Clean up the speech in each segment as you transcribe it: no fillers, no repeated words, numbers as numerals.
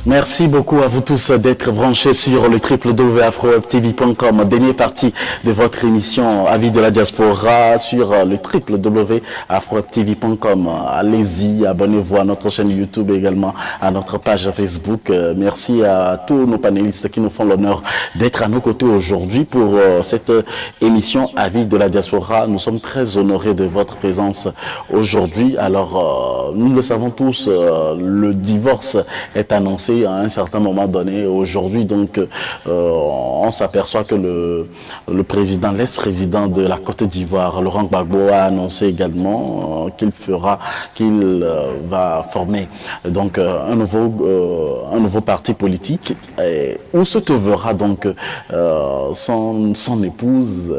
Merci beaucoup à vous tous d'être branchés sur le www.afrowebtv.com. Dernière partie de votre émission Avis de la diaspora sur le www.afrowebtv.com. Allez-y, abonnez-vous à notre chaîne YouTube et également à notre page Facebook. Merci à tous nos panélistes qui nous font l'honneur d'être à nos côtés aujourd'hui pour cette émission Avis de la diaspora. Nous sommes très honorés de votre présence aujourd'hui. Alors, nous le savons tous, le divorce est annoncé à un certain moment donné. Aujourd'hui, donc, on s'aperçoit que le président, l'ex-président de la Côte d'Ivoire, Laurent Gbagbo, a annoncé également qu'il va former donc un nouveau parti politique où se trouvera donc son épouse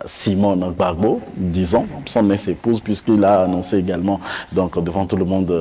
Simone Gbagbo, disons, son ex-épouse, puisqu'il a annoncé également donc devant tout le monde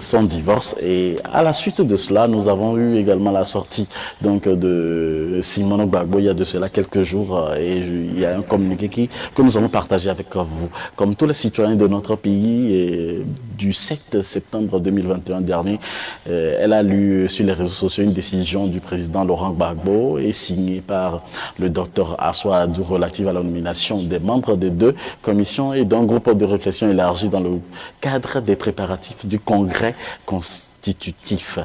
son divorce. Et à la suite de cela, nous avons eu également la sortie donc de Simone Gbagbo il y a de cela quelques jours, et il y a un communiqué que nous allons partager avec vous. Comme tous les citoyens de notre pays, et du 7 septembre 2021 dernier, elle a lu sur les réseaux sociaux une décision du président Laurent Gbagbo et signée par le docteur Assoua Adou relative à la nomination des membres des deux commissions et d'un groupe de réflexion élargi dans le cadre des préparatifs du congrès constitutif.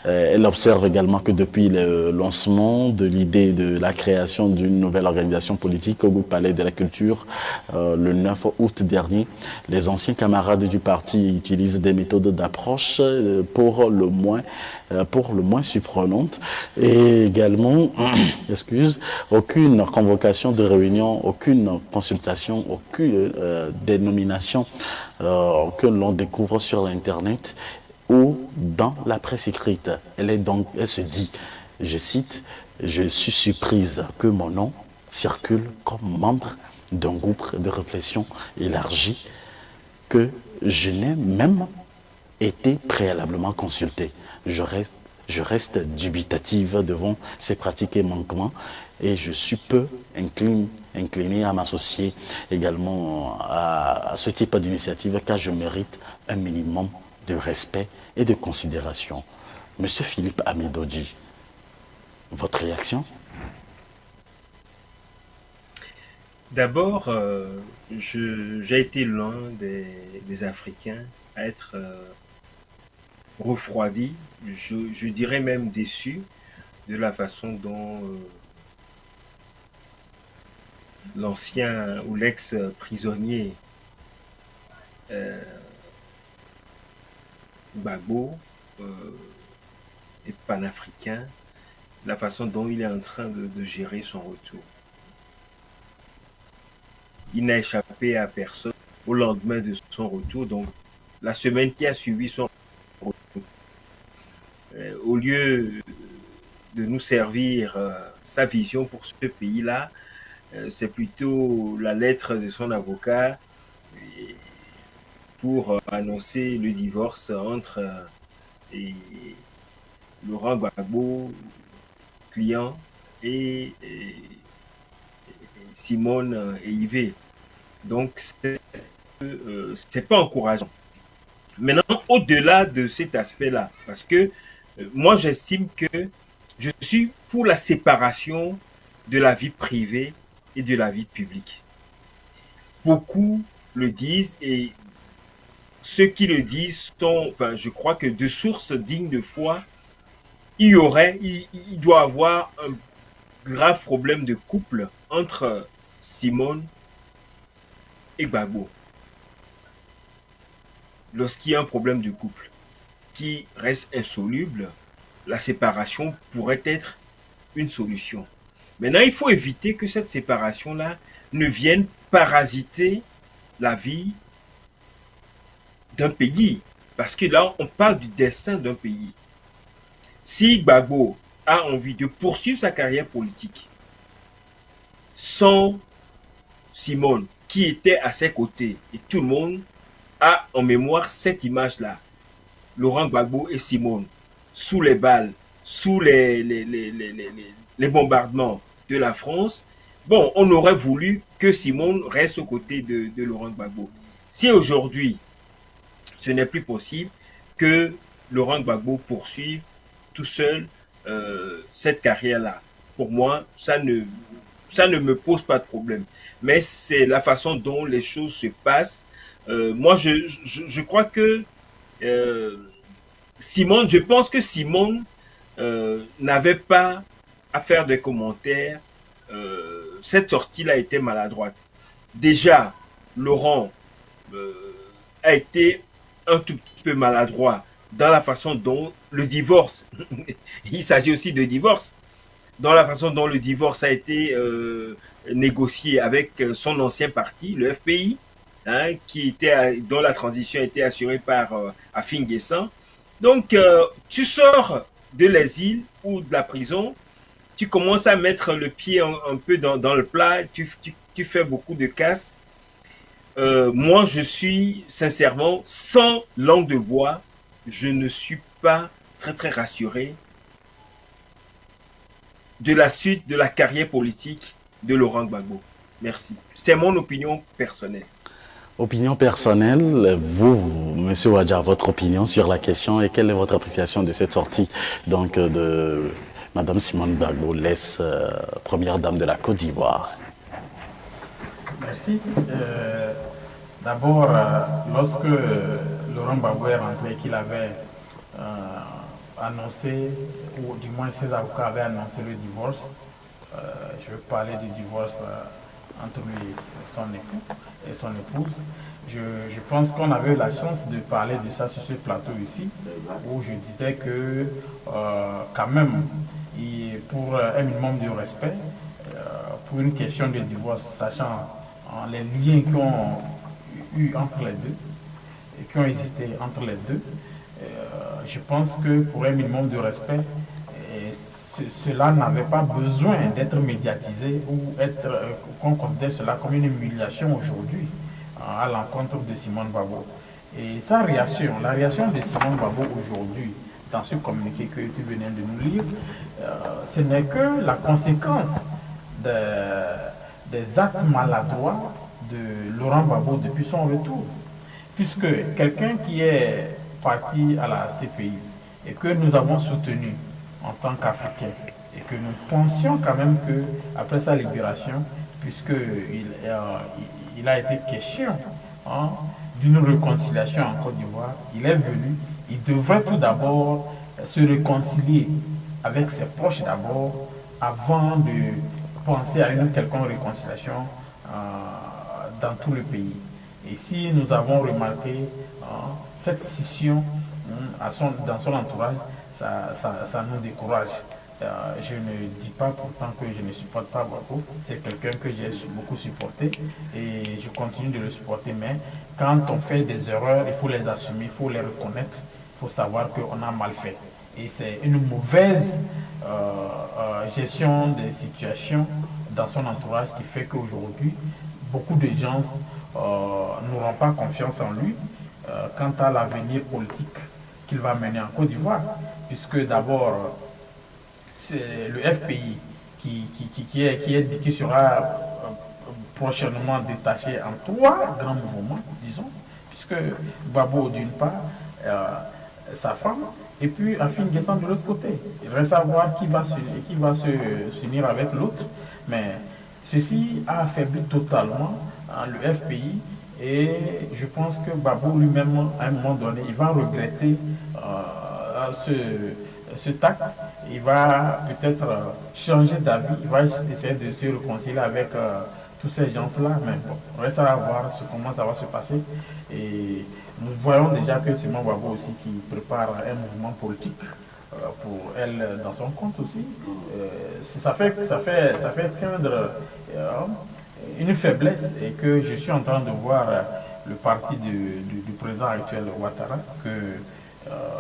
Elle observe également que depuis le lancement de l'idée de la création d'une nouvelle organisation politique au Palais de la Culture le 9 août dernier, les anciens camarades du parti utilisent des méthodes d'approche pour le moins surprenantes et également, aucune convocation de réunion, aucune consultation, aucune dénomination que l'on découvre sur l'Internet ou dans la presse écrite. Elle se dit, je cite, « Je suis surprise que mon nom circule comme membre d'un groupe de réflexion élargi que je n'ai même été préalablement consulté. Je reste dubitative devant ces pratiques et manquements et je suis peu incliné à m'associer également à ce type d'initiative car je mérite un minimum de respect et de considération. » Monsieur Philippe Amidodji, votre réaction? D'abord, j'ai été l'un des Africains à être refroidi, je dirais même déçu de la façon dont l'ancien ou l'ex-prisonnier Gbagbo est panafricain, la façon dont il est en train de gérer son retour. Il n'a échappé à personne au lendemain de son retour, donc la semaine qui a suivi son retour. Au lieu de nous servir sa vision pour ce pays-là, c'est plutôt la lettre de son avocat pour annoncer le divorce entre Laurent Gbagbo, client, et Simone et Yves. Donc, c'est pas encourageant. Maintenant, au-delà de cet aspect-là, parce que moi, j'estime que je suis pour la séparation de la vie privée et de la vie publique. Beaucoup le disent et ceux qui le disent sont, enfin, je crois que de sources dignes de foi, il doit avoir un grave problème de couple entre Simone et Gbagbo. Lorsqu'il y a un problème de couple qui reste insoluble, la séparation pourrait être une solution. Maintenant, il faut éviter que cette séparation-là ne vienne parasiter la vie d'un pays. Parce que là, on parle du destin d'un pays. Si Gbagbo a envie de poursuivre sa carrière politique sans Simone, qui était à ses côtés, et tout le monde a en mémoire cette image-là, Laurent Gbagbo et Simone, sous les balles, sous les bombardements de la France, bon, on aurait voulu que Simone reste aux côtés de Laurent Gbagbo. Si aujourd'hui, ce n'est plus possible, que Laurent Gbagbo poursuive tout seul cette carrière-là. Pour moi, ça ne me pose pas de problème. Mais c'est la façon dont les choses se passent. Moi, je crois que euh, Simone, je pense que Simone n'avait pas à faire des commentaires. Cette sortie-là était maladroite. Déjà, Laurent euh, a été un tout petit peu maladroit dans la façon dont le divorce, il s'agit aussi de divorce, dans la façon dont le divorce a été négocié avec son ancien parti, le FPI, hein, dont la transition a été assurée par Afin Guessan. Donc, tu sors de l'exil ou de la prison, tu commences à mettre le pied un peu dans le plat, tu fais beaucoup de casse. Moi, je suis sincèrement, sans langue de bois, je ne suis pas très très rassuré de la suite de la carrière politique de Laurent Gbagbo. Merci. C'est mon opinion personnelle. Opinion personnelle, vous, Monsieur Wadja, votre opinion sur la question et quelle est votre appréciation de cette sortie donc de Madame Simone Gbagbo, première dame de la Côte d'Ivoire? Merci. D'abord, lorsque Laurent Gbagbo est rentré, qu'il avait annoncé, ou du moins ses avocats avaient annoncé le divorce, je veux parler du divorce entre lui et son épouse. Je pense qu'on avait eu la chance de parler de ça sur ce plateau ici, où je disais que quand même, pour un minimum de respect, pour une question de divorce, sachant les liens qui ont eu entre les deux, et qui ont existé entre les deux, je pense que pour un minimum de respect, cela n'avait pas besoin d'être médiatisé ou qu'on considère cela comme une humiliation aujourd'hui à l'encontre de Simone Gbagbo. Et sa réaction, la réaction de Simone Gbagbo aujourd'hui, dans ce communiqué que tu venais de nous lire, ce n'est que la conséquence des actes maladroits de Laurent Gbagbo depuis son retour. Puisque quelqu'un qui est parti à la CPI et que nous avons soutenu en tant qu'Africains et que nous pensions quand même qu'après sa libération, puisqu'il a été question d'une réconciliation en Côte d'Ivoire, il est venu, il devrait tout d'abord se réconcilier avec ses proches d'abord avant de penser à une quelconque réconciliation dans tout le pays. Et si nous avons remarqué cette scission dans son entourage, ça nous décourage. Je ne dis pas pourtant que je ne supporte pas Gbagbo, c'est quelqu'un que j'ai beaucoup supporté et je continue de le supporter, mais quand on fait des erreurs, il faut les assumer, il faut les reconnaître, il faut savoir qu'on a mal fait. Et c'est une mauvaise gestion des situations dans son entourage qui fait qu'aujourd'hui, beaucoup de gens n'auront pas confiance en lui quant à l'avenir politique qu'il va mener en Côte d'Ivoire, puisque d'abord, c'est le FPI qui sera prochainement détaché en 3 grands mouvements, disons, puisque Gbagbo d'une part, sa femme, et puis Afin Guessan de l'autre côté. Il reste à voir qui va s'unir avec l'autre, mais ceci a affaibli totalement le FPI et je pense que Gbagbo lui-même, à un moment donné, il va regretter ce tact, il va peut-être changer d'avis, il va essayer de se réconcilier avec tous ces gens-là, mais bon, on reste à voir comment ça va se passer. Et nous voyons déjà que Simone Gbagbo aussi qui prépare un mouvement politique pour elle dans son compte aussi. Ça fait craindre une faiblesse et que je suis en train de voir le parti du président actuel Ouattara que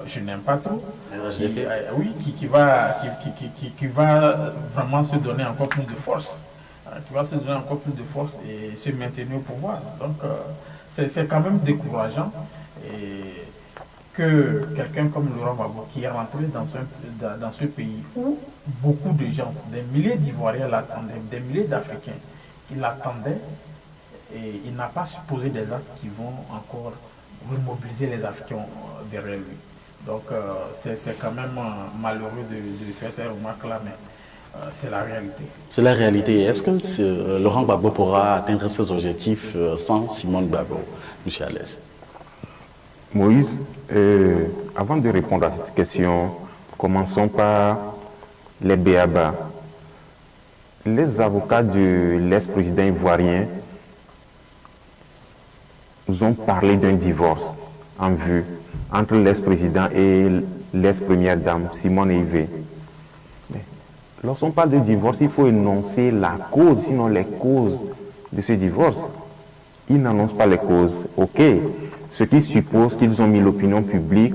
je n'aime pas trop, qui va vraiment se donner encore plus de force, et se maintenir au pouvoir. Donc c'est quand même décourageant et que quelqu'un comme Laurent Gbagbo qui est rentré dans ce pays où beaucoup de gens, des milliers d'Ivoiriens l'attendaient, des milliers d'Africains qui l'attendaient, et il n'a pas supposé des actes qui vont encore remobiliser les Africains derrière lui. Donc c'est quand même malheureux de faire ces remarques-là, mais c'est la réalité. C'est la réalité. Est-ce que Laurent Gbagbo pourra atteindre ses objectifs sans Simone Gbagbo, M. Alès? Moïse, avant de répondre à cette question, commençons par les béabas. Les avocats de l'ex-président ivoirien nous ont parlé d'un divorce en vue entre l'ex-président et l'ex-première dame, Simone Veil. Lorsqu'on parle de divorce, il faut énoncer la cause, sinon les causes de ce divorce. Ils n'annoncent pas les causes. Ok, ce qui suppose qu'ils ont mis l'opinion publique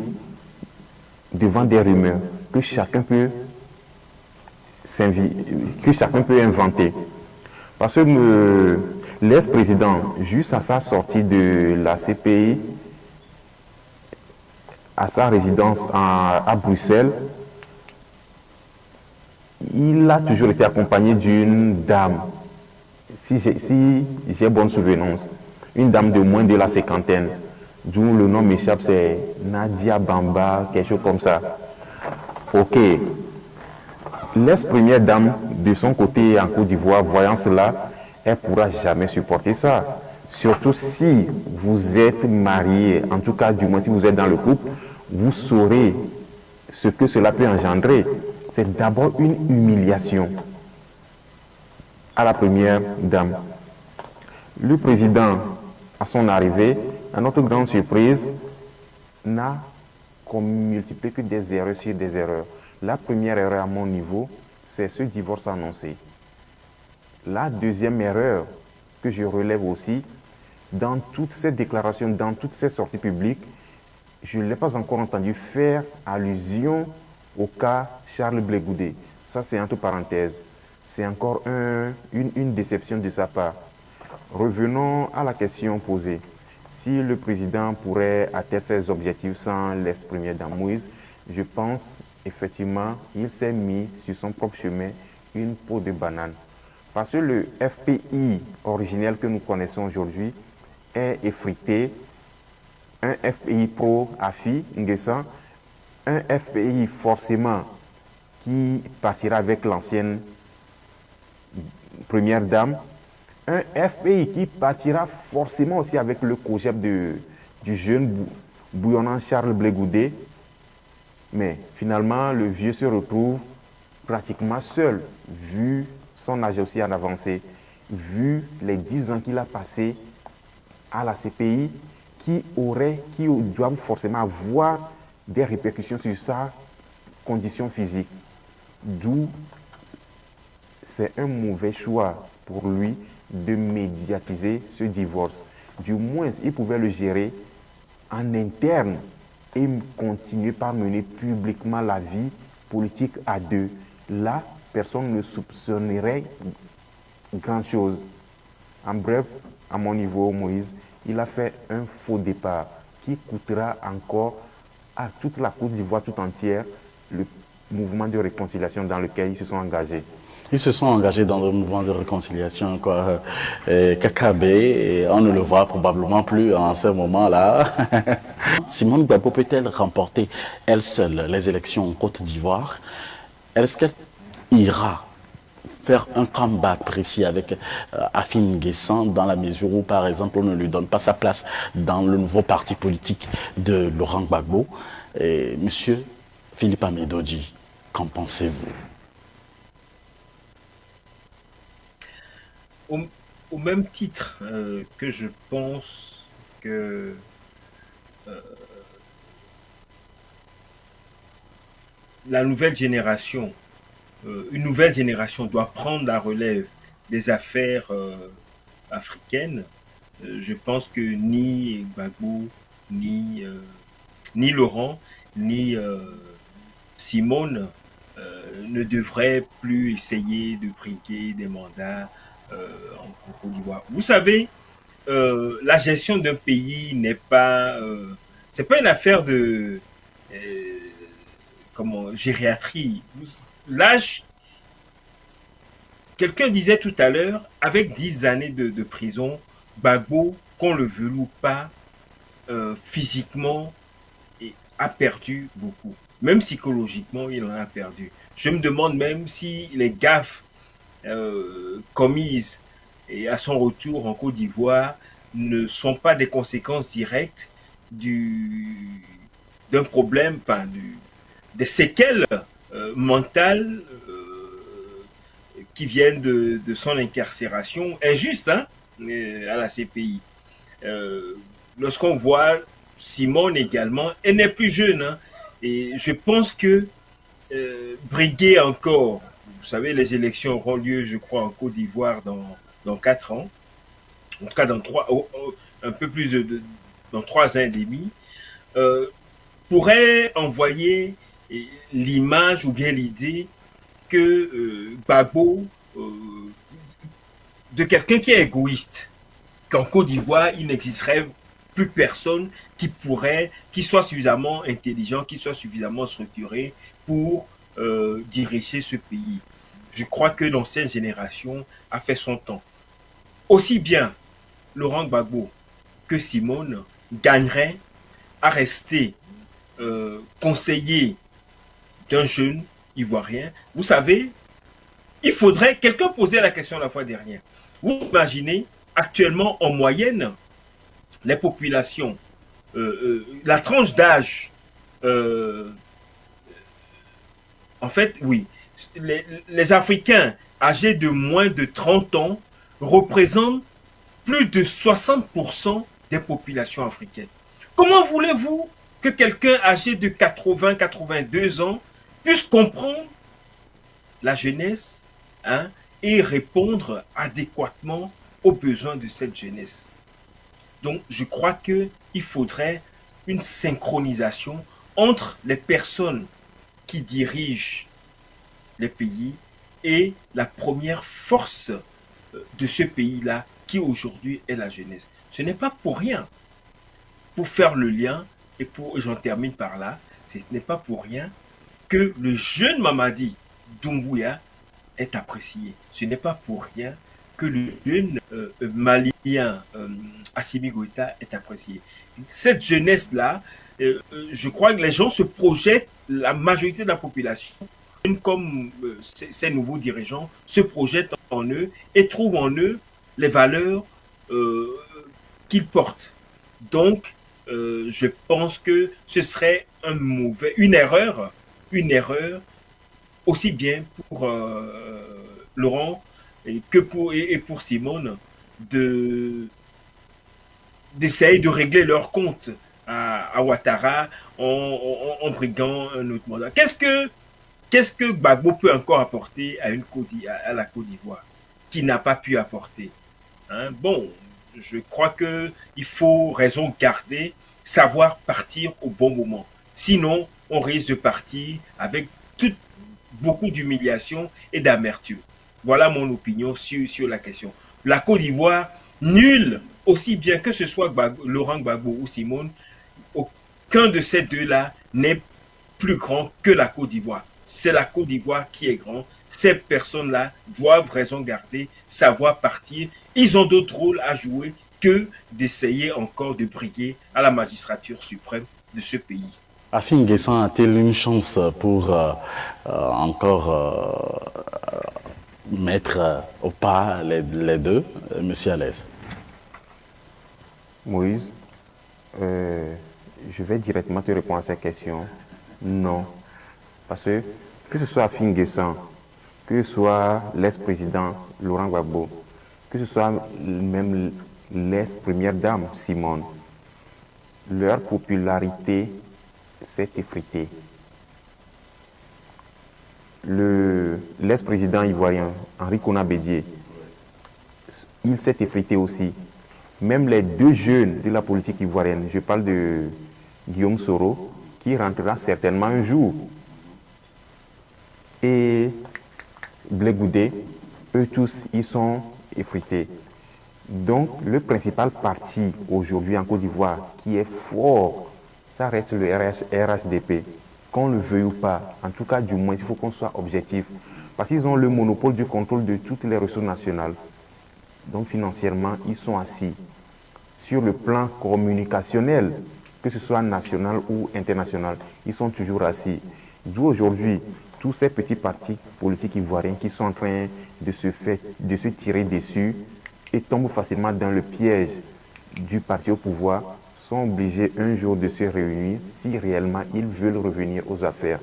devant des rumeurs que chacun peut inventer. Parce que l'ex-président, juste à sa sortie de la CPI, à sa résidence à Bruxelles, il a toujours été accompagné d'une dame, si j'ai bonne souvenance, une dame de moins de la cinquantaine, d'où le nom m'échappe, c'est Nadia Bamba, quelque chose comme ça. Ok. L'ex-première dame, de son côté en Côte d'Ivoire, voyant cela, elle ne pourra jamais supporter ça. Surtout si vous êtes marié, en tout cas, du moins si vous êtes dans le couple, vous saurez ce que cela peut engendrer. C'est d'abord une humiliation à la première dame. Le président, à son arrivée, à notre grande surprise, n'a multiplié que des erreurs sur des erreurs. La première erreur à mon niveau, c'est ce divorce annoncé. La deuxième erreur que je relève aussi, dans toutes ces déclarations, dans toutes ces sorties publiques, je ne l'ai pas encore entendu faire allusion au cas Charles Blé Goudé. Ça, c'est entre parenthèses. C'est encore une déception de sa part. Revenons à la question posée. Si le président pourrait atteindre ses objectifs sans l'ex-première dame Moïse, je pense effectivement qu'il s'est mis sur son propre chemin une peau de banane. Parce que le FPI originel que nous connaissons aujourd'hui est effrité. Un FPI pro-AFI, Nguessan, un FPI forcément qui partira avec l'ancienne première dame, un FPI qui partira forcément aussi avec le COGEP du jeune bouillonnant Charles Blé Goudé. Mais finalement, le vieux se retrouve pratiquement seul, vu son âge aussi en avancée, vu les 10 ans qu'il a passé à la CPI, qui doivent forcément avoir des répercussions sur sa condition physique. D'où c'est un mauvais choix pour lui de médiatiser ce divorce. Du moins, il pouvait le gérer en interne et continuer par mener publiquement la vie politique à deux. Là, personne ne soupçonnerait grand-chose. En bref, à mon niveau, Moïse, il a fait un faux départ qui coûtera encore à toute la Côte d'Ivoire tout entière le mouvement de réconciliation dans lequel ils se sont engagés. Ils se sont engagés dans le mouvement de réconciliation, quoi. KKB, et on ne le voit probablement plus en ce moment-là. Simone Gbagbo peut-elle remporter, elle seule, les élections en Côte d'Ivoire? Est-ce qu'elle ira faire un combat précis avec Afin N'Guessan dans la mesure où, par exemple, on ne lui donne pas sa place dans le nouveau parti politique de Laurent Gbagbo? Monsieur Philippe Amédodji, qu'en pensez-vous? Au même titre que je pense que la nouvelle génération, une nouvelle génération doit prendre la relève des affaires africaines, je pense que ni Gbagbo, ni Laurent, ni Simone ne devraient plus essayer de briguer des mandats en Côte d'Ivoire. Vous savez, la gestion d'un pays n'est pas, c'est pas une affaire de gériatrie. L'âge, quelqu'un disait tout à l'heure, avec 10 années de prison, Gbagbo, qu'on le veuille ou pas, physiquement, a perdu beaucoup. Même psychologiquement, il en a perdu. Je me demande même si les gaffes commises et à son retour en Côte d'Ivoire ne sont pas des conséquences directes d'un problème, enfin, des séquelles mentales qui viennent de son incarcération injuste hein, à la CPI. Lorsqu'on voit Simone également, elle n'est plus jeune. Hein, et je pense que briguer encore, vous savez, les élections auront lieu, je crois, en Côte d'Ivoire dans 4 ans, en tout cas dans 3, un peu plus dans 3 ans et demi, pourrait envoyer l'image ou bien l'idée que Gbagbo, de quelqu'un qui est égoïste, qu'en Côte d'Ivoire, il n'existerait plus personne qui soit suffisamment intelligent, qui soit suffisamment structuré pour diriger ce pays. Je crois que l'ancienne génération a fait son temps. Aussi bien Laurent Gbagbo que Simone gagneraient à rester conseiller d'un jeune Ivoirien. Vous savez, il faudrait, quelqu'un posait la question la fois dernière, vous imaginez actuellement en moyenne les populations, la tranche d'âge, en fait, oui, les Africains âgés de moins de 30 ans représentent plus de 60% des populations africaines. Comment voulez-vous que quelqu'un âgé de 80-82 ans puisse comprendre la jeunesse hein, et répondre adéquatement aux besoins de cette jeunesse? Donc, je crois qu'il faudrait une synchronisation entre les personnes qui dirigent les pays et la première force de ce pays-là qui aujourd'hui est la jeunesse. Ce n'est pas pour rien. Pour faire le lien, et j'en termine par là, ce n'est pas pour rien que le jeune Mamadi Doumbouya est apprécié. Ce n'est pas pour rien que le jeune malien Assimi Goïta est apprécié. Cette jeunesse-là, je crois que les gens se projettent, la majorité de la population, comme ces nouveaux dirigeants, se projettent en eux et trouvent en eux les valeurs qu'ils portent. Donc, je pense que ce serait une erreur, aussi bien pour Laurent que pour Simone d'essayer de régler leur compte à Ouattara en briguant un autre mandat. Qu'est-ce que Gbagbo peut encore apporter à la Côte d'Ivoire qui n'a pas pu apporter hein? Bon, je crois qu'il faut raison garder, savoir partir au bon moment. Sinon, on risque de partir avec beaucoup d'humiliation et d'amertume. Voilà mon opinion sur la question. La Côte d'Ivoire, nul, aussi bien que ce soit Laurent Gbagbo ou Simone, aucun de ces deux-là n'est plus grand que la Côte d'Ivoire. C'est la Côte d'Ivoire qui est grand. Ces personnes-là doivent raison garder, savoir partir. Ils ont d'autres rôles à jouer que d'essayer encore de briguer à la magistrature suprême de ce pays. Afin Guessan a-t-il une chance pour encore mettre au pas les deux, Monsieur Alès? Moïse, je vais directement te répondre à cette question. Non. Parce que ce soit Afin Guessan, que ce soit l'ex-président Laurent Gbagbo, que ce soit même l'ex-première dame Simone, leur popularité s'est effritée. L'ex-président ivoirien Henri Konan Bédié, il s'est effrité aussi. Même les deux jeunes de la politique ivoirienne, je parle de Guillaume Soro, qui rentrera certainement un jour, et Blé Goudé, eux tous, ils sont effrités. Donc, le principal parti aujourd'hui en Côte d'Ivoire qui est fort, ça reste le RHDP. Qu'on le veuille ou pas, en tout cas, du moins, il faut qu'on soit objectif. Parce qu'ils ont le monopole du contrôle de toutes les ressources nationales. Donc, financièrement, ils sont assis. Sur le plan communicationnel, que ce soit national ou international, ils sont toujours assis. D'où aujourd'hui, tous ces petits partis politiques ivoiriens qui sont en train de se tirer dessus et tombent facilement dans le piège du parti au pouvoir, sont obligés un jour de se réunir si réellement ils veulent revenir aux affaires.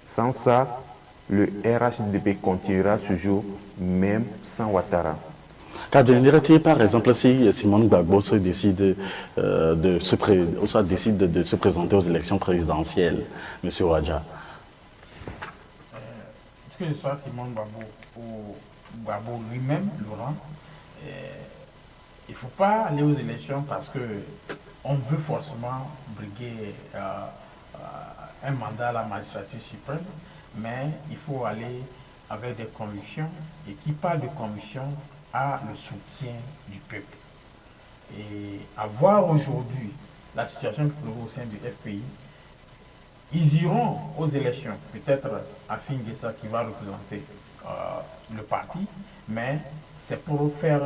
Sans ça, le RHDP continuera toujours, même sans Ouattara. Qu'adviendrait-il par exemple si Simone Gbagbo décide, de se présenter aux élections présidentielles, M. Ouadja? Que ce soit Simone Gbagbo ou Gbagbo lui-même, Laurent, il ne faut pas aller aux élections parce qu'on veut forcément briguer un mandat à la magistrature suprême, mais il faut aller avec des convictions, et qui parle de convictions a le soutien du peuple. Et à voir aujourd'hui la situation qui prévaut au sein du FPI, ils iront aux élections, peut-être Afin Guessa qui va représenter le parti, mais c'est pour faire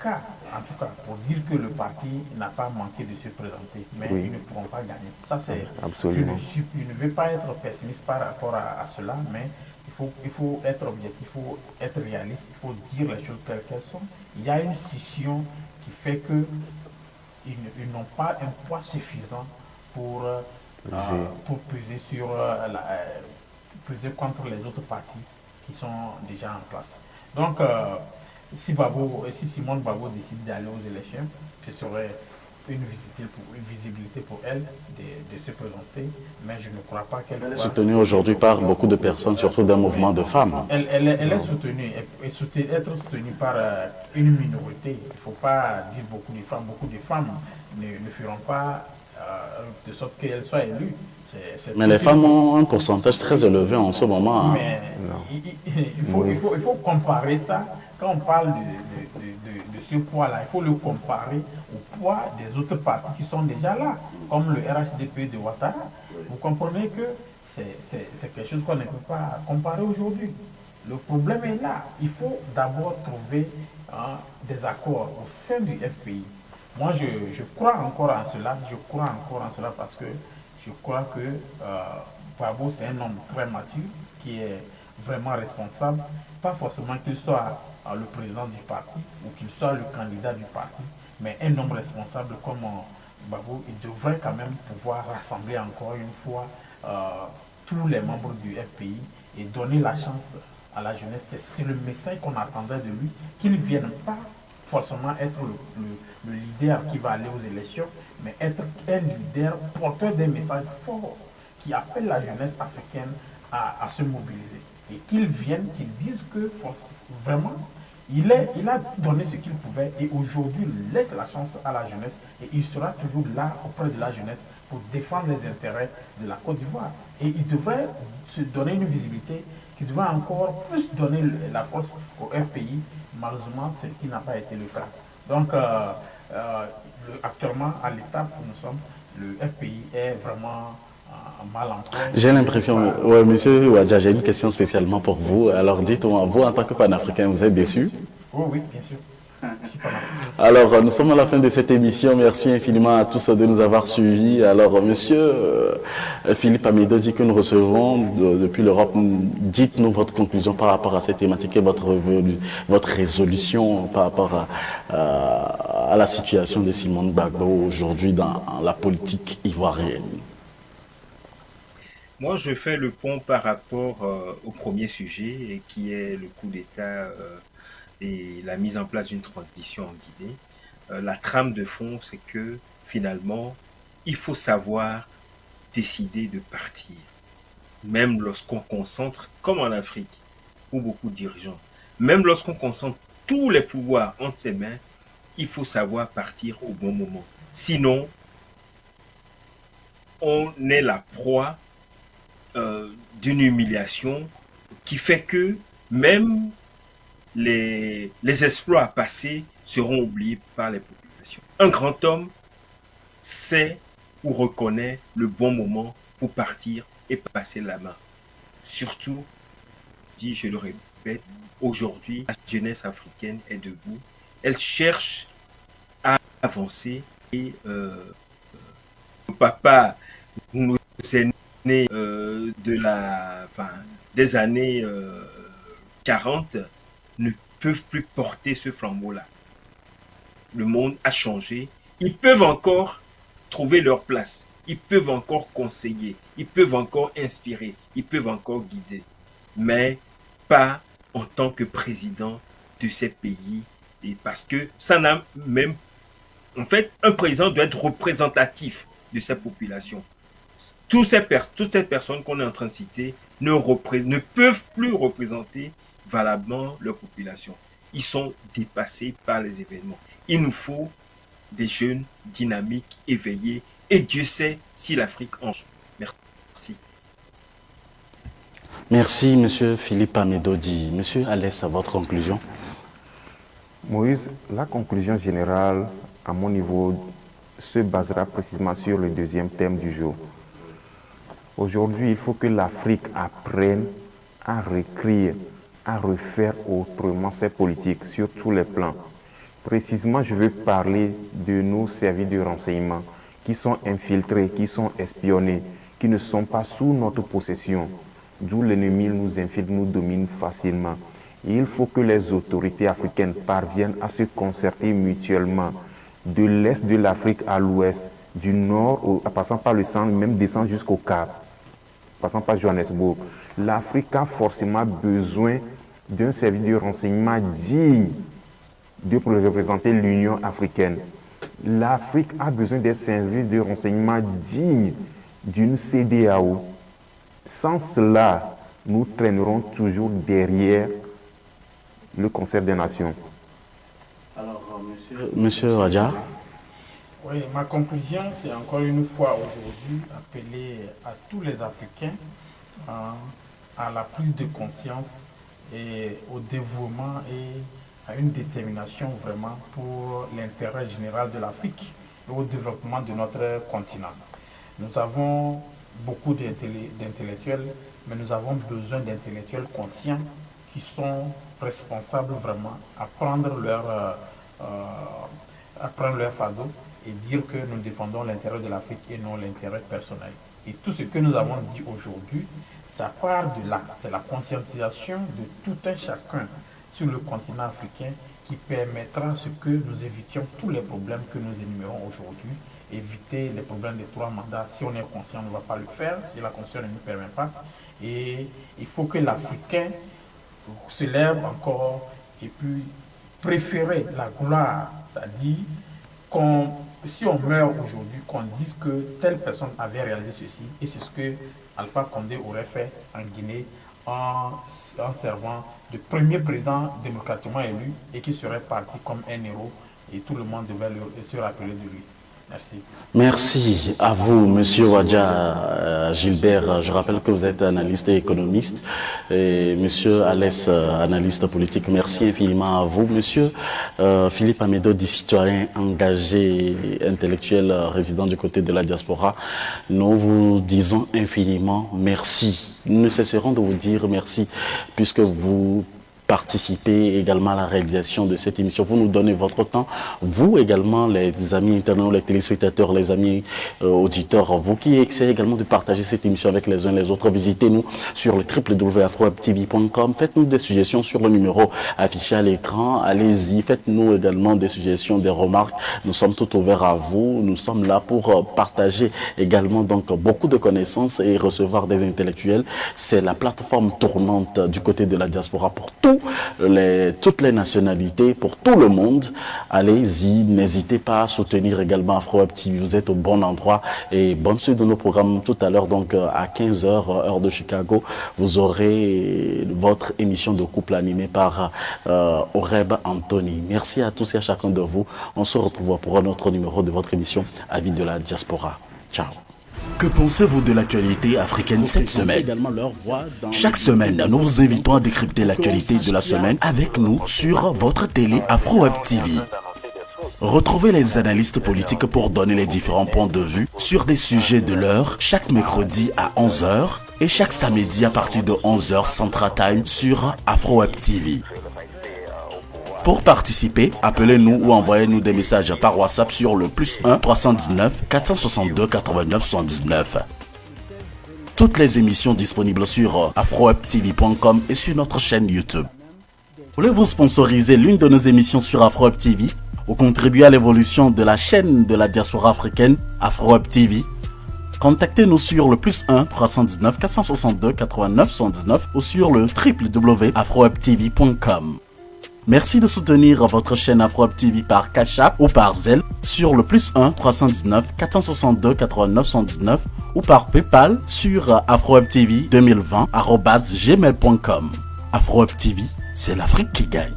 cas, en tout cas, pour dire que le parti n'a pas manqué de se présenter, mais Oui. ils ne pourront pas gagner. Ça, c'est, Absolument. je ne vais pas être pessimiste par rapport à cela, mais il faut être objectif, il faut être réaliste, il faut dire les choses telles qu'elles sont. Il y a une scission qui fait que ils n'ont pas un poids suffisant pour peser peser contre les autres partis qui sont déjà en place. Donc, si Simone Gbagbo décide d'aller aux élections, ce serait une visibilité pour elle de se présenter, mais je ne crois pas qu'elle est soutenue aujourd'hui par beaucoup de personnes, surtout d'un mouvement de femmes. Elle est soutenue, être soutenue par une minorité. Il ne faut pas dire beaucoup de femmes. Beaucoup de femmes ne feront pas de sorte qu'elles soient élues. Mais les femmes ont un pourcentage très élevé en ce moment. Mais il faut comparer ça. Quand on parle de ce poids-là, il faut le comparer au poids des autres partis qui sont déjà là, comme le RHDP de Ouattara. Vous comprenez que c'est quelque chose qu'on ne peut pas comparer aujourd'hui. Le problème est là. Il faut d'abord trouver des accords au sein du FPI. Moi, je crois encore en cela. Je crois encore en cela parce que je crois que Gbagbo, c'est un homme très mature qui est vraiment responsable. Pas forcément qu'il soit le président du parti ou qu'il soit le candidat du parti, mais un homme responsable comme Gbagbo, il devrait quand même pouvoir rassembler encore une fois tous les membres du FPI et donner la chance à la jeunesse. C'est le message qu'on attendait de lui, qu'il ne vienne pas forcément être le leader qui va aller aux élections, mais être un leader porteur d'un message fort qui appelle la jeunesse africaine à se mobiliser. Et qu'il vienne, qu'il dise que vraiment, il a donné ce qu'il pouvait et aujourd'hui il laisse la chance à la jeunesse et il sera toujours là auprès de la jeunesse pour défendre les intérêts de la Côte d'Ivoire. Et il devrait se donner une visibilité qui devrait encore plus donner la force au FPI. Malheureusement, ce qui n'a pas été le cas. Donc, actuellement, à l'étape où nous sommes, le FPI est vraiment mal en point. J'ai l'impression, ouais, monsieur Ouadja, j'ai une question spécialement pour vous. Alors dites-moi, vous en tant que panafricain, vous êtes déçu? Oh oui, bien sûr. Alors, nous sommes à la fin de cette émission. Merci infiniment à tous de nous avoir suivis. Alors, monsieur Philippe Amido que nous recevons depuis l'Europe, dites-nous votre conclusion par rapport à cette thématique et votre résolution par rapport à la situation de Simone Gbagbo aujourd'hui dans la politique ivoirienne. Moi, je fais le pont par rapport au premier sujet, qui est le coup d'État et la mise en place d'une transition en Guinée. La trame de fond, c'est que finalement, il faut savoir décider de partir. Même lorsqu'on concentre, comme en Afrique, où beaucoup de dirigeants, même lorsqu'on concentre tous les pouvoirs entre ses mains, il faut savoir partir au bon moment. Sinon, on est la proie d'une humiliation qui fait que même les exploits passés seront oubliés par les populations. Un grand homme sait ou reconnaît le bon moment pour partir et passer la main. Surtout, je le répète, aujourd'hui, la jeunesse africaine est debout. Elle cherche à avancer papa nous est né des années 40 ne peuvent plus porter ce flambeau-là. Le monde a changé. Ils peuvent encore trouver leur place. Ils peuvent encore conseiller. Ils peuvent encore inspirer. Ils peuvent encore guider. Mais pas en tant que président de ces pays. Et parce que ça n'a même... En fait, un président doit être représentatif de sa population. Toutes ces personnes qu'on est en train de citer ne peuvent plus représenter valablement leur population. Ils sont dépassés par les événements. Il nous faut des jeunes dynamiques, éveillés, et Dieu sait si l'Afrique en change. Merci. Merci, Monsieur Philippe Amedodi. Monsieur Alès, à votre conclusion. Moïse, la conclusion générale, à mon niveau, se basera précisément sur le deuxième thème du jour. Aujourd'hui, il faut que l'Afrique apprenne à réécrire, à refaire autrement ses politiques sur tous les plans. Précisément, je veux parler de nos services de renseignement qui sont infiltrés, qui sont espionnés, qui ne sont pas sous notre possession, d'où l'ennemi nous infiltre, nous domine facilement. Et il faut que les autorités africaines parviennent à se concerter mutuellement, de l'est de l'Afrique à l'ouest, du nord, en passant par le centre, même descendre jusqu'au Cap, passant par Johannesburg. L'Afrique a forcément besoin d'un service de renseignement digne de représenter l'Union africaine. L'Afrique a besoin des services de renseignement dignes d'une CEDEAO. Sans cela, nous traînerons toujours derrière le concert des nations. Alors, monsieur Radja. Oui, ma conclusion, c'est encore une fois aujourd'hui appeler à tous les Africains à la prise de conscience et au dévouement et à une détermination vraiment pour l'intérêt général de l'Afrique et au développement de notre continent. Nous avons beaucoup d'intellectuels, mais nous avons besoin d'intellectuels conscients qui sont responsables vraiment à prendre leur fardeau et dire que nous défendons l'intérêt de l'Afrique et non l'intérêt personnel. Et tout ce que nous avons dit aujourd'hui, ça part de là. C'est la conscientisation de tout un chacun sur le continent africain qui permettra ce que nous évitions tous les problèmes que nous énumérons aujourd'hui. Éviter les problèmes des 3 mandats. Si on est conscient, on ne va pas le faire, si la Constitution ne nous permet pas. Et il faut que l'Africain se lève encore et puis préférer la gloire, c'est-à-dire si on meurt aujourd'hui, qu'on dise que telle personne avait réalisé ceci, et c'est ce que Alpha Condé aurait fait en Guinée en servant de premier président démocratiquement élu et qui serait parti comme un héros et tout le monde devait se rappeler de lui. Merci. Merci à vous, Monsieur Wadja Gilbert. Je rappelle que vous êtes analyste et économiste. Et Monsieur Alès, analyste politique. Merci infiniment à vous. Monsieur Philippe Amedodi, citoyen engagé, intellectuel, résident du côté de la diaspora. Nous vous disons infiniment merci. Nous ne cesserons de vous dire merci puisque vous participez également à la réalisation de cette émission. Vous nous donnez votre temps. Vous également, les amis internautes, les téléspectateurs, les amis auditeurs, vous qui essayez également de partager cette émission avec les uns et les autres, visitez-nous sur le www.afrowebtv.com. Faites-nous des suggestions sur le numéro affiché à l'écran. Allez-y, faites-nous également des suggestions, des remarques. Nous sommes tout ouverts à vous. Nous sommes là pour partager également donc beaucoup de connaissances et recevoir des intellectuels. C'est la plateforme tournante du côté de la diaspora pour toutes les nationalités, pour tout le monde. Allez-y, n'hésitez pas à soutenir également AfroWeb TV. Vous êtes au bon endroit et bonne suite de nos programmes tout à l'heure. Donc à 15h, heure de Chicago, vous aurez votre émission de couple animée par Oreb Anthony. Merci à tous et à chacun de vous. On se retrouve pour un autre numéro de votre émission Avis de la diaspora. Ciao. Que pensez-vous de l'actualité africaine cette semaine? Chaque semaine, nous vous invitons à décrypter l'actualité de la semaine avec nous sur votre télé AfroWeb TV. Retrouvez les analystes politiques pour donner les différents points de vue sur des sujets de l'heure chaque mercredi à 11h et chaque samedi à partir de 11h Central Time sur AfroWeb TV. Pour participer, appelez-nous ou envoyez-nous des messages par WhatsApp sur le +1 319 462 89 79. Toutes les émissions disponibles sur afrowebtv.com et sur notre chaîne YouTube. Voulez-vous sponsoriser l'une de nos émissions sur AfroWeb TV ou contribuer à l'évolution de la chaîne de la diaspora africaine AfroWeb TV? Contactez-nous sur le +1 319 462 89 79 ou sur le www.afrowebtv.com. Merci de soutenir votre chaîne AfroWeb TV par Cash App ou par Zelle sur le +1 319 462 89 119 ou par PayPal sur afrowebtv2020@gmail.com. AfroWeb TV, c'est l'Afrique qui gagne.